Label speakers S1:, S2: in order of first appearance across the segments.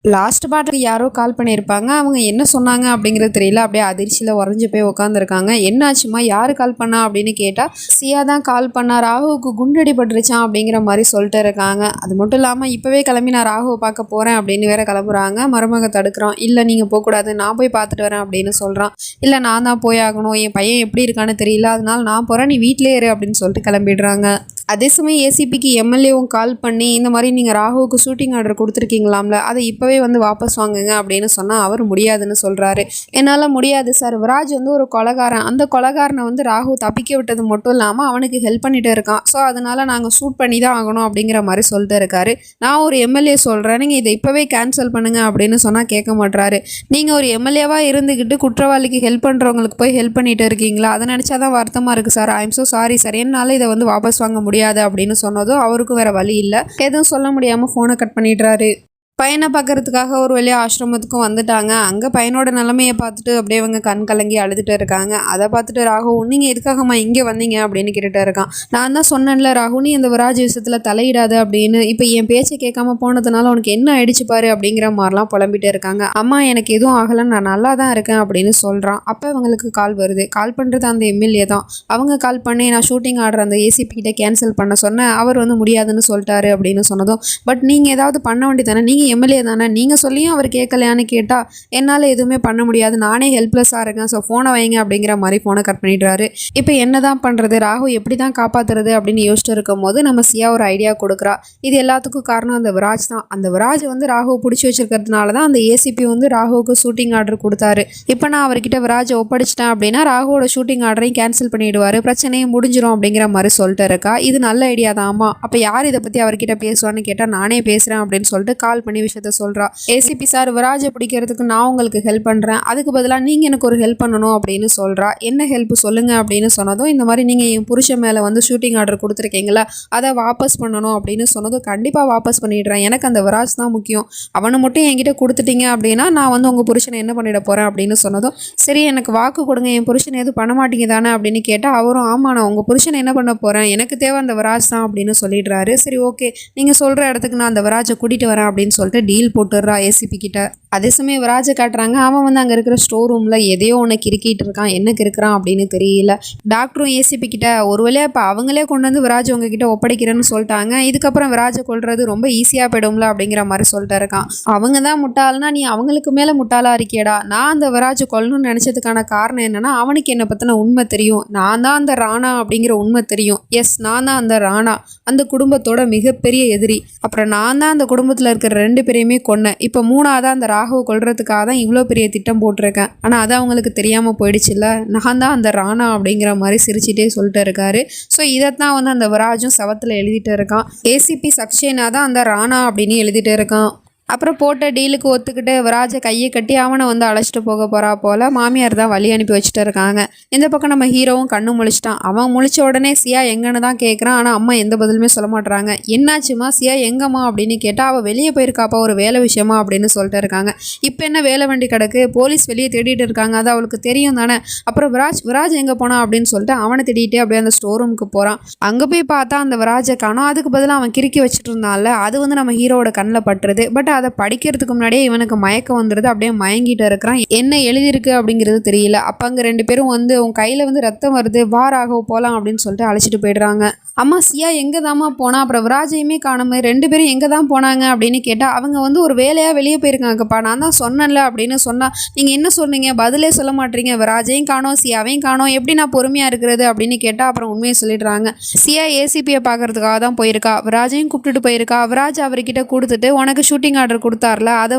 S1: Last பார்ட்டுக்கு யாரோ கால் பண்ணியிருப்பாங்க. அவங்க என்ன சொன்னாங்க அப்படிங்கிறது தெரியல. அப்படியே அதிர்ச்சியில் உறைஞ்சி போய் உட்காந்துருக்காங்க. என்னாச்சுமா, யார் கால் பண்ணா அப்படின்னு கேட்டால், சியா தான் கால் பண்ணா, ராகுவுக்கு குண்டடி பட்டுருச்சான் அப்படிங்கிற மாதிரி சொல்லிட்டு இருக்காங்க. அது மட்டும் இல்லாமல் இப்போவே கிளம்பி நான் ராகுவை பார்க்க போகிறேன் அப்படின்னு வேற கிளம்புறாங்க. மருமக தடுக்கிறான். இல்லை நீங்கள் போகக்கூடாது, நான் போய் பார்த்துட்டு வரேன் அப்படின்னு சொல்கிறான். இல்லை நான் தான் போய் ஆகணும், என் பையன் எப்படி இருக்கான்னு தெரியல, அதனால நான் போகிறேன், நீ வீட்டிலே இரு அப்படின்னு சொல்லிட்டு கிளம்பிடுறாங்க. அதே சமயம் ஏசிபிக்கு எம்எல்ஏவும் கால் பண்ணி, இந்த மாதிரி நீங்கள் ராகுவுக்கு ஷூட்டிங் ஆர்டர் கொடுத்துருக்கீங்களாம்ல, அதை இப்போவே வந்து வாபஸ் வாங்குங்க அப்படின்னு சொன்னால் அவர் முடியாதுன்னு சொல்கிறாரு. என்னால் முடியாது சார், விராஜ் வந்து ஒரு கொலைகாரன், அந்த கொலைகாரனை வந்து ராகு தப்பிக்க விட்டது மட்டும் இல்லாமல் அவனுக்கு ஹெல்ப் பண்ணிட்டு இருக்கான். ஸோ அதனால் நாங்கள் ஷூட் பண்ணி தான் ஆகணும் அப்படிங்கிற மாதிரி சொல்லிட்டு இருக்காரு. நான் ஒரு எம்எல்ஏ சொல்கிறேன், நீங்கள் இதை இப்போவே கேன்சல் பண்ணுங்க அப்படின்னு சொன்னால் கேட்க மாட்டாரு. நீங்கள் ஒரு எம்எல்ஏவாக இருந்துக்கிட்டு குற்றவாளிக்கு ஹெல்ப் பண்ணுறவங்களுக்கு போய் ஹெல்ப் பண்ணிட்டு இருக்கீங்களா, அதை நினச்சா தான் வருத்தமாக இருக்குது sir. I am so sorry sir, என்னால் இதை வந்து வாபஸ் வாங்க முடியாது அப்படின்னு சொன்னதும் அவருக்கு வேற வழி இல்லை. எதுவும் சொல்ல முடியாம போனை கட் பண்ணிடுறாரு. பையனை பார்க்கறதுக்காக ஒரு வழியா ஆசிரமத்துக்கும் வந்துட்டாங்க. அங்கே பையனோட நிலைமையை பார்த்துட்டு அப்படியே அவங்க கண் கலங்கி அழுதுட்டு இருக்காங்க. அதை பார்த்துட்டு ராகு, நீங்கள் எதுக்காகம்மா இங்கே வந்தீங்க அப்படின்னு கேட்டுட்டு இருக்கான். நான் தான் சொன்னேன்ல ராகு, நீ இந்த விராஜ் விஷயத்தில் தலையிடாது அப்படின்னு. இப்போ என் பேச்சை கேட்காம போனதுனால உனக்கு என்ன ஆயிடுச்சு பாரு அப்படிங்கிற மாதிரிலாம் புலம்பிட்டே இருக்காங்க. அம்மா எனக்கு எதுவும் ஆகலை, நான் நல்லா தான் இருக்கேன் அப்படின்னு சொல்கிறான். அப்போ அவங்களுக்கு கால் வருது. கால் பண்ணுறது அந்த எம்எல்ஏ தான். அவங்க கால் பண்ணி நான் ஷூட்டிங் ஆர்டர் அந்த ஏசிபி கிட்ட கேன்சல் பண்ண சொன்னேன், அவர் வந்து முடியாதுன்னு சொல்லிட்டாரு அப்படின்னு சொன்னதும், பட் நீங்கள் ஏதாவது பண்ண வேண்டியதானே, நீங்கள் எம்எல்ஏ தானே, நீங்கள் சொல்லியும் அவர் கேட்கலையான்னு கேட்டால், என்னால் எதுவுமே பண்ண முடியாது, நானே ஹெல்ப்லெஸ்ஸாக இருக்கேன், ஸோ ஃபோனை வைங்க அப்படிங்கிற மாதிரி ஃபோனை கட் பண்ணிடுறாரு. இப்போ என்ன தான் பண்ணுறது, ராகு எப்படி தான் காப்பாற்றுறது அப்படின்னு யோசிச்சுட்டு இருக்கும் போது நம்ம சியா ஒரு ஐடியா கொடுக்குறா. இது எல்லாத்துக்கும் காரணம் அந்த விராஜ் தான். அந்த விராஜ் வந்து ராகுவை பிடிச்சி வச்சிருக்கிறதுனால தான் அந்த ஏசிபி வந்து ராகுவுக்கு ஷூட்டிங் ஆர்டர் கொடுத்தாரு. இப்போ நான் அவர்கிட்ட விராஜை ஒப்படைச்சிட்டேன் அப்படின்னா ராகுவோட ஷூட்டிங் ஆர்டரையும் கேன்சல் பண்ணிவிடுவார், பிரச்சனையும் முடிஞ்சிடும் அப்படிங்கிற மாதிரி சொல்லிட்டு இருக்கா. இது நல்ல ஐடியா தான். ஆமாம், அப்போ யார் இதை பற்றி அவர்கிட்ட பேசுவான்னு கேட்டால் நானே பேசுகிறேன் அப்படின்னு சொல்லிட்டு கால் பண்ணி விஷயத்த சொல்கிறா. ஏசிபி சார், விராஜை பிடிக்கிறதுக்கு நான் உங்களுக்கு ஹெல்ப் பண்ணுறேன், அதுக்கு பதிலாக நீங்கள் எனக்கு ஒரு ஹெல்ப் பண்ணணும் அப்படின்னு சொல்கிறா. என்ன ஹெல்ப் சொல்லுங்கள் அப்படின்னு சொன்னதும், இந்த மாதிரி நீங்கள் என் புருஷன் மேலே வந்து ஷூட்டிங் ஆர்டர் கொடுத்துருக்கீங்களா, அதை வாபஸ் பண்ணணும் அப்படின்னு சொன்னதும், கண்டிப்பாக வாபஸ் பண்ணிடுறேன், எனக்கு அந்த விராஜ் தான் முக்கியம், அவனை மட்டும் என்கிட்ட கொடுத்துட்டீங்க அப்படின்னா நான் வந்து உங்கள் புருஷனை என்ன பண்ணிட போகிறேன் அப்படின்னு சொன்னதும், சரி எனக்கு வாக்கு கொடுங்க, என் புருஷனை எதுவும் பண்ண மாட்டீங்க தானே அப்படின்னு கேட்டால் அவரும், ஆமாம் நான் உங்கள் புருஷனை என்ன பண்ண போகிறேன், எனக்கு தேவை அந்த விராஜ் தான் அப்படின்னு சொல்லிடுறாரு. சரி ஓகே, நீங்கள் சொல்கிற இடத்துக்கு நான் அந்த விராஜை கூட்டிகிட்டு வரேன் அப்படின்னு சொல்லிட்டு டீல் போட்டுடுறா ஏசிபி கிட்ட. அதே சமயம் விராஜை காட்டுறாங்க. அவன் வந்து அங்கே இருக்கிற ஸ்டோர் ரூமில் எதையோ ஒன்று கிறுக்கிட்டு இருக்கான். என்ன கிறுக்கிறான் அப்படின்னு தெரியல. டாக்டரும் ஏசிபி கிட்ட, ஒரு வழியாக இப்போ அவங்களே கொண்டு வந்து விராஜ் உங்ககிட்ட ஒப்படைக்கிறேன்னு சொல்லிட்டாங்க, இதுக்கப்புறம் விராஜை கொள்றது ரொம்ப ஈஸியாக போயிடும்ல அப்படிங்கிற மாதிரி சொல்லிட்டு இருக்கான். அவங்க தான் முட்டாள்னா நீ அவங்களுக்கு மேலே முட்டாளாக இருக்கியடா. நான் அந்த விராஜை கொல்லணும்னு நினச்சதுக்கான காரணம் என்னன்னா, அவனுக்கு என்னை பற்றின உண்மை தெரியும், நான் தான் அந்த ராணா அப்படிங்கிற உண்மை தெரியும். எஸ், நான் தான் அந்த ராணா, அந்த குடும்பத்தோட மிகப்பெரிய எதிரி. அப்புறம் நான் தான் அந்த குடும்பத்தில் இருக்கிற 2 பேரையுமே கொன்னேன். இப்போ 3ஆவதா அந்த ராகுவை கொல்றதுக்காக தான் இவ்வளோ பெரிய திட்டம் போட்டிருக்கேன். ஆனால் அது அவங்களுக்கு தெரியாமல் போயிடுச்சுல்ல, நான் தான் அந்த ராணா அப்படிங்கிற மாதிரி சிரிச்சிட்டே சொல்லிட்டு இருக்காரு. ஸோ இதைத்தான் வந்து அந்த விராஜும் சவத்தில் எழுதிட்டு இருக்கான். ஏசிபி சக்சேனா தான் அந்த ராணா அப்படின்னு எழுதிட்டு இருக்கான். அப்புறம் போட்ட டீலுக்கு ஒத்துக்கிட்டு விராஜை கையை கட்டி அவனை வந்து அழைச்சிட்டு போக போகிறா போல் மாமியார் தான் வழி அனுப்பி வச்சுட்டு இருக்காங்க. இந்த பக்கம் நம்ம ஹீரோவும் கண்ணு முழிச்சிட்டான். அவன் முழிச்ச உடனே சியா எங்கன்னு தான் கேட்குறான். ஆனால் அம்மா எந்த பதிலுமே சொல்ல மாட்டுறாங்க. என்னாச்சுமா, சியா எங்கம்மா அப்படின்னு கேட்டால், அவள் வெளியே போயிருக்காப்பா ஒரு வேலை விஷயமா அப்படின்னு சொல்லிட்டு இருக்காங்க. இப்போ என்ன வேலை வண்டி கிடக்கு, போலீஸ் வெளியே தேடிட்டு இருக்காங்க, அது அவளுக்கு தெரியும் தானே. அப்புறம் விராஜ் எங்கே போனா அப்படின்னு சொல்லிட்டு அவனை தேடிட்டே அப்படியே அந்த ஸ்டோர் ரூமுக்கு போகிறான். அங்கே போய் பார்த்தா அந்த விராஜை காணோம். அதுக்கு பதிலாக அவன் கிறுக்கி வச்சுட்டு இருந்தான்ல, அது வந்து நம்ம ஹீரோவோட கண்ணில் பட்டுருது. பட் அதை படிக்கிறதுக்கு முன்னாடியே இவனுக்கு மயக்கம் வந்துடுது. அப்படியே மயங்கிட்டு இருக்கிறான். என்ன எழுதியிருக்கு அப்படிங்கிறது தெரியல. அப்போ அங்கே 2 பேரும் வந்து உன் கையில் வந்து ரத்தம் வருது, வாராக போகலாம் அப்படின்னு சொல்லிட்டு அழைச்சிட்டு போயிடுறாங்க. அம்மா சியா எங்கே தாம்மா போனா, அப்புறம் விராஜையுமே காணுமே, 2 பேரும் எங்கே தான் போனாங்க அப்படின்னு கேட்டால், அவங்க வந்து ஒரு வேலையாக வெளியே போயிருக்காங்கப்பா, நான் தான் சொன்னேன்ல அப்படின்னு சொன்னால், நீங்கள் என்ன சொன்னீங்க, பதிலே சொல்ல மாட்டீங்க, விராஜையும் காணோம் சியாவையும் காணோம், எப்படி நான் பொறுமையாக இருக்கிறது அப்படின்னு கேட்டால் அப்புறம் உண்மையை சொல்லிடுறாங்க. சியா ஏசிபியை பார்க்கறதுக்காக தான் போயிருக்கா, விராஜையும் கூப்பிட்டுட்டு போயிருக்கா, விராஜ் அவர்கிட்ட கொடுத்துட்டு உனக்கு ஷூட்டிங் ஆர்டர் கொடுத்தார்ல, அதை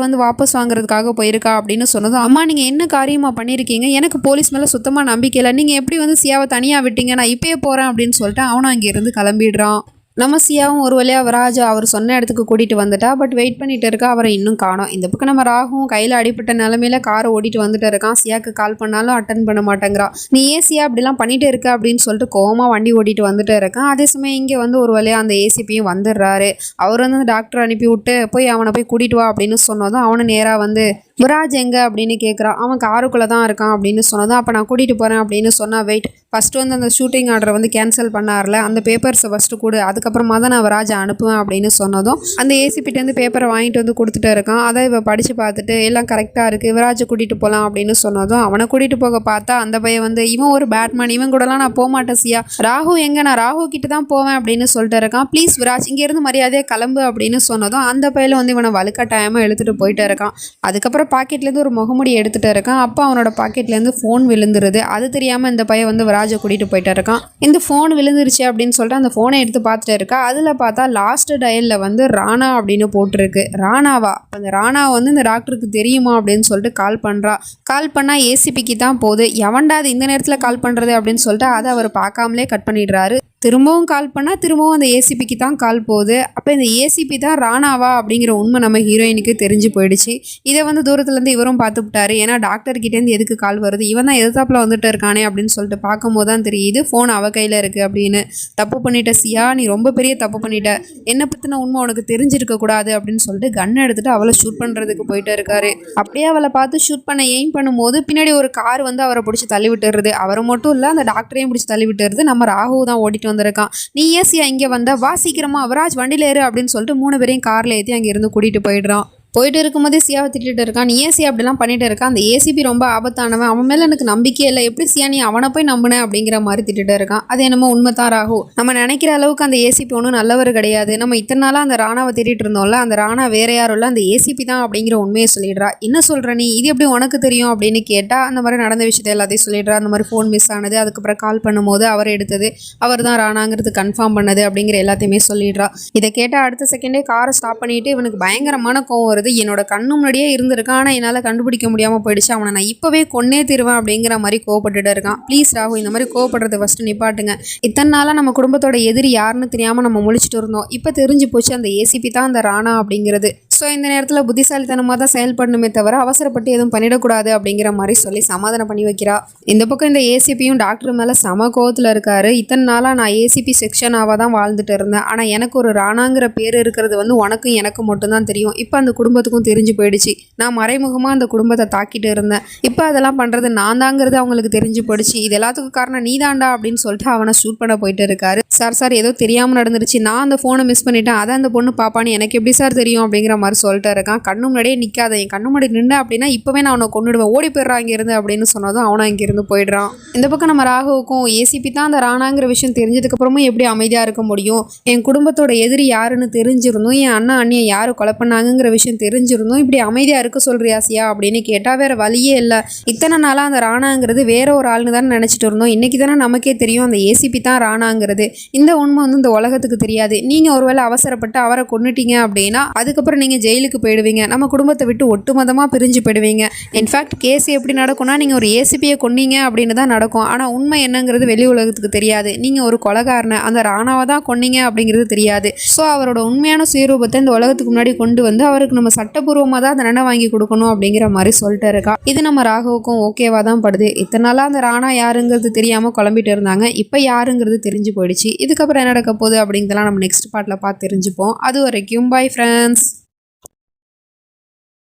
S1: வந்து வாபஸ் வாங்குறதுக்காக போயிருக்கா அப்படின்னு சொன்னதும், அம்மா நீங்கள் என்ன காரியமாக பண்ணியிருக்கீங்க, எனக்கு போலீஸ் மேலே சுத்தமாக நம்பிக்கை இல்லை, நீங்கள் எப்படி வந்து சியாவை தனியாக விட்டீங்க, நான் இப்பயே போகிறேன் அப்படின்னு சொல்லிட்டு அவனும் அங்கேருந்து கிளம்பிடுறான். நம்ம சியாவும் ஒரு வழியாக விராஜ் அவர் சொன்ன இடத்துக்கு கூட்டிகிட்டு வந்துட்டா. பட் வெயிட் பண்ணிட்டு இருக்கா, அவரை இன்னும் காணோம். இந்த பக்கம் நம்ம ராகுவும் கையில் அடிப்பட்ட நிலமையில காரை ஓட்டிட்டு வந்துட்டு இருக்கான். சியாவுக்கு கால் பண்ணாலும் அட்டன் பண்ண மாட்டேங்கிறா. நீ ஏன் சியா அப்படிலாம் பண்ணிட்டு இருக்க அப்படின்னு சொல்லிட்டு கோவமாக வண்டி ஓட்டிட்டு வந்துட்டு இருக்கான். அதே சமயம் இங்கே வந்து ஒரு வழியாக அந்த ஏசிபியும் வந்துடுறாரு. அவர் வந்து டாக்டர் அனுப்பி விட்டு போய் அவனை போய் கூட்டிகிட்டு வா அப்படின்னு சொன்னதும் அவனு நேராக வந்து விராஜ் எங்கே அப்படின்னு கேட்குறான். அவன் காருக்குள்ளே தான் இருக்கான் அப்படின்னு சொன்னதும், அப்போ நான் கூட்டிகிட்டு போகிறேன் அப்படின்னு சொன்னால், வெயிட் ஃபஸ்ட்டு வந்து அந்த ஷூட்டிங் ஆர்டரை வந்து கேன்சல் பண்ணார்ல, அந்த பேப்பர்ஸை ஃபஸ்ட்டு கொடு, அதுக்கப்புறமா தான் நான் விராஜை அனுப்புவேன் அப்படின்னு சொன்னதும் அந்த ஏசிபிட்டேருந்து பேப்பரை வாங்கிட்டு வந்து கொடுத்துட்டு இருக்கான். அதை இவ படித்து பார்த்துட்டு எல்லாம் கரெக்டாக இருக்குது, விராஜை கூட்டிகிட்டு போகலாம் அப்படின்னு சொன்னதும் அவனை கூட்டிகிட்டு போக பார்த்தா அந்த பையன் வந்து இவன் ஒரு பேட்மேன், இவன் கூடலாம் நான் போக மாட்டேன் சியா, ராகு எங்கே, நான் ராகு கிட்ட தான் போவேன் அப்படின்னு சொல்லிட்டு இருக்கான். ப்ளீஸ் விராஜ் இங்கேருந்து மரியாதையாக கிளம்பு அப்படின்னு சொன்னதும் அந்த பையில வந்து இவனை வலுக்கட்டாயமாக இழுத்துட்டு போயிட்டு இருக்கான். அதுக்கப்புறம் பாக்கெட்லேருந்து ஒரு முகமுடி எடுத்துகிட்டு இருக்கான். அப்போ அவனோட பாக்கெட்லேருந்து ஃபோன் விழுந்துருது. அது தெரியாமல் இந்த பையன் வந்து விராஜை கூட்டிகிட்டு போயிட்டு இருக்கான். இந்த ஃபோன் விழுந்துருச்சு அப்படின்னு சொல்லிட்டு அந்த ஃபோனை எடுத்து பார்த்துட்டு இருக்கா. அதில் பார்த்தா லாஸ்ட் டயலில் வந்து ராணா அப்படின்னு போட்டிருக்கு. ராணாவா? அந்த ராணா வந்து இந்த டாக்டருக்கு தெரியுமா அப்படின்னு சொல்லிட்டு கால் பண்ணுறா. கால் பண்ணால் ஏசிபிக்கு தான் போகுது. எவன்டா அது இந்த நேரத்தில் கால் பண்ணுறது அப்படின்னு சொல்லிட்டு அதை அவர் பார்க்காமலே கட் பண்ணிடுறாரு. திரும்பவும் கால் பண்ணால் திரும்பவும் அந்த ஏசிபிக்கு தான் கால் போகுது. அப்போ இந்த ஏசிபி தான் ராணாவா அப்படிங்கிற உண்மை நம்ம ஹீரோயினுக்கு தெரிஞ்சு போயிடுச்சு. இதை வந்து தூரத்துலேருந்து இவரும் பார்த்துக்கிட்டாரு. ஏன்னா டாக்டர்கிட்டேருந்து எதுக்கு கால் வருது, இவன் தான் எதிர்த்தாப்பில் வந்துட்டு இருக்கானே அப்படின்னு சொல்லிட்டு பார்க்கும்போது தான் தெரியுது ஃபோன் அவ கையில் இருக்குது அப்படின்னு. தப்பு பண்ணிட்ட சியா, நீ ரொம்ப பெரிய தப்பு பண்ணிட்ட, என்னை பற்றின உண்மை உனக்கு தெரிஞ்சிருக்கக்கூடாது அப்படின்னு சொல்லிட்டு கன் எடுத்துகிட்டு அவளை ஷூட் பண்ணுறதுக்கு போயிட்டு இருக்காரு. அப்படியே அவளை பார்த்து ஷூட் பண்ண எய்ம் பண்ணும்போது பின்னாடி ஒரு கார் வந்து அவரை பிடிச்சி தள்ளி விட்டுருது. அவரை மட்டும் இல்லை, அந்த டாக்டரையும் பிடிச்சி தள்ளி விட்டுருது. நம்ம ராகு தான் ஓடிட்டு வந்திருக்கான். நீ ஏசியா இங்கே வந்த, வா சீக்கிரமா, விராஜ் வண்டியில் ஏறு அப்படின்னு சொல்லிட்டு 3 பேரையும் காரில் ஏற்றி அங்கே இருந்து கூட்டிகிட்டு போயிடுறான். போயிட்டு இருக்கும்போதே சியாவை திட்டிகிட்டு இருக்கான். நீ ஏன் சியா அப்படிலாம் பண்ணிட்டு இருக்கான், அந்த ஏசிபி ரொம்ப ஆபத்தானவன், அவன் மேலே எனக்கு நம்பிக்கையே இல்லை, எப்படி சியா நீ அவனை போய் நம்பினேன் அப்படிங்கிற மாதிரி திட்டிகிட்டு இருக்கான். அது என்னமோ உண்மைதான் ராகு, நம்ம நினைக்கிற அளவுக்கு அந்த ஏசிபி ஒன்றும் நல்லவர் கிடையாது. நம்ம இத்தனை நாளாக அந்த ராணாவை திட்டிகிட்டு இருந்தோம்ல, அந்த ராணா வேற யாரும் இல்லை, அந்த ஏசிபி தான் அப்படிங்கிற உண்மையை சொல்லிடுறா. என்ன சொல்கிற நீ, இது எப்படி உனக்கு தெரியும் அப்படின்னு கேட்டால் அந்த மாதிரி நடந்த விஷயத்தை எல்லாத்தையும் சொல்லிடுறா. அந்த மாதிரி ஃபோன் மிஸ் ஆனது, அதுக்கப்புறம் கால் பண்ணும்போது அவர் எடுத்தது, அவர் தான் ராணாங்கிறது கன்ஃபார்ம் பண்ணது அப்படிங்கிற எல்லாத்தையுமே சொல்லிடுறா. இதை கேட்டால் அடுத்த செகண்டே காரை ஸ்டாப் பண்ணிட்டு இவனுக்கு பயங்கரமான கோவம் வருது. என்னோட கண்ணு முன்னாடியே இருந்திருக்கான், ஆனால் என்னால் கண்டுபிடிக்க முடியாமல் போயிடுச்சு, அவனை நான் இப்போவே கொன்னே தருவேன் அப்படிங்கிற மாதிரி கோவப்பட்டுட்டு இருக்கான். ப்ளீஸ் ராகு, இந்த மாதிரி கோவப்படுறதை ஃபஸ்ட்டு நிப்பாட்டுங்க. இத்தனை நாளாக நம்ம குடும்பத்தோட எதிரி யாருன்னு தெரியாமல் நம்ம முழிச்சிட்டு இருந்தோம். இப்போ தெரிஞ்சு போச்சு அந்த ஏசிபி தான் அந்த ராணா அப்படிங்கிறது. ஸோ இந்த நேரத்தில் புத்திசாலித்தனமாக தான் செயல்படணுமே தவிர அவசரப்பட்டு எதுவும் பண்ணிடக்கூடாது அப்படிங்கிற மாதிரி சொல்லி சமாதானம் பண்ணி வைக்கிறா. இந்த பக்கம் இந்த ஏசிபியும் டாக்டர் மேலே சம கோவத்தில் இருக்காரு. இத்தனை நாளாக நான் ஏசிபி செக்ஷனாக தான் வாழ்ந்துட்டு இருந்தேன், ஆனால் எனக்கு ஒரு ராணாங்கிற பேர் இருக்கிறது வந்து உனக்கும் எனக்கு மட்டும்தான் தெரியும். இப்போ அந்த குடும்பத்துக்கும் தெரிஞ்சு போயிடுச்சு. நான் மறைமுகமாக அந்த குடும்பத்தை தாக்கிட்டு இருந்தேன். இப்போ அதெல்லாம் பண்ணுறது நான் தாங்கிறது அவங்களுக்கு தெரிஞ்சு போயிடுச்சு. இது எல்லாத்துக்கும் காரணம் நீ தாண்டா அப்படின்னு சொல்லிட்டு அவனை ஷூட் பண்ண போயிட்டு இருக்காரு. சார் ஏதோ தெரியாமல் நடந்துருச்சு, நான் அந்த ஃபோனை மிஸ் பண்ணிட்டேன், அதை அந்த பொண்ணு பாப்பான்னு எனக்கு எப்படி சார் தெரியும் அப்படிங்கிற மாதிரி சொல்லிட்டு இருக்கான். கண்ணு முன்னாடியே நிற்காத, என் கண்ணு முன்னாடி நின்று அப்படின்னா இப்போவே நான் அவனை கொண்டுடுவேன், ஓடி போயிடுறான் இங்கேருந்து அப்படின்னு சொன்னதும் அவனும் இங்கேருந்து போயிடுறான். இந்த பக்கம் நம்ம ராகுவுக்கும் ஏசிபி தான் அந்த ராணாங்கிற விஷயம் தெரிஞ்சதுக்கப்புறமும் எப்படி அமைதியாக இருக்க முடியும், என் குடும்பத்தோட எதிரி யாருன்னு தெரிஞ்சிருந்தும், என் அண்ணன் அண்ணியை யார் கொலை பண்ணாங்கிற விஷயம் தெரிஞ்சிருந்தும் இப்படி அமைதியாக இருக்க சொல்கிறியா சியா அப்படின்னு கேட்டால் வேறு வழியே இல்லை. இத்தனை நாளாக அந்த ராணாங்கிறது வேற ஒரு ஆளுன்னு தானே நினச்சிட்டு இருந்தோம், இன்றைக்கி தானே நமக்கே தெரியும் அந்த ஏசிபி தான் ராணாங்கிறது. இந்த உண்மை வந்து இந்த உலகத்துக்கு தெரியாது. நீங்கள் ஒருவேளை அவசரப்பட்டு அவரை கொன்னுட்டீங்க அப்படின்னா அதுக்கப்புறம் நீங்கள் ஜெயிலுக்கு போயிடுவீங்க, நம்ம குடும்பத்தை விட்டு ஒட்டுமொத்தமாக பிரிஞ்சு போயிடுவீங்க. இன்ஃபேக்ட் கேஸ் எப்படி நடக்கும்னா நீங்கள் ஒரு ஏசிபியை கொன்னீங்க அப்படின்னு தான் நடக்கும், ஆனால் உண்மை என்னங்கிறது வெளி உலகத்துக்கு தெரியாது. நீங்கள் ஒரு கொலைகாரனை அந்த ராணாவை தான் கொன்னீங்க அப்படிங்கிறது தெரியாது. ஸோ அவரோட உண்மையான சுயரூபத்தை இந்த உலகத்துக்கு முன்னாடி கொண்டு வந்து அவருக்கு நம்ம சட்டப்பூர்வமாக தான் தண்டனை வாங்கி கொடுக்கணும் அப்படிங்கிற மாதிரி சொல்லிட்டு இருக்கா. இது நம்ம ராகுவுக்கும் ஓகேவா தான் படுது. இத்தனை நாளாக அந்த ராணா யாருங்கிறது தெரியாமல் குழம்பிட்டு இருந்தாங்க, இப்போ யாருங்கிறது தெரிஞ்சு போயிடுச்சு. இதுக்கப்புறம் என்ன நடக்க போகுது அப்படிங்கிறதெல்லாம் நம்ம நெக்ஸ்ட் பார்ட்டில் பார்த்து தெரிஞ்சுப்போம். அது வரைக்கும் பை ஃப்ரெண்ட்ஸ்.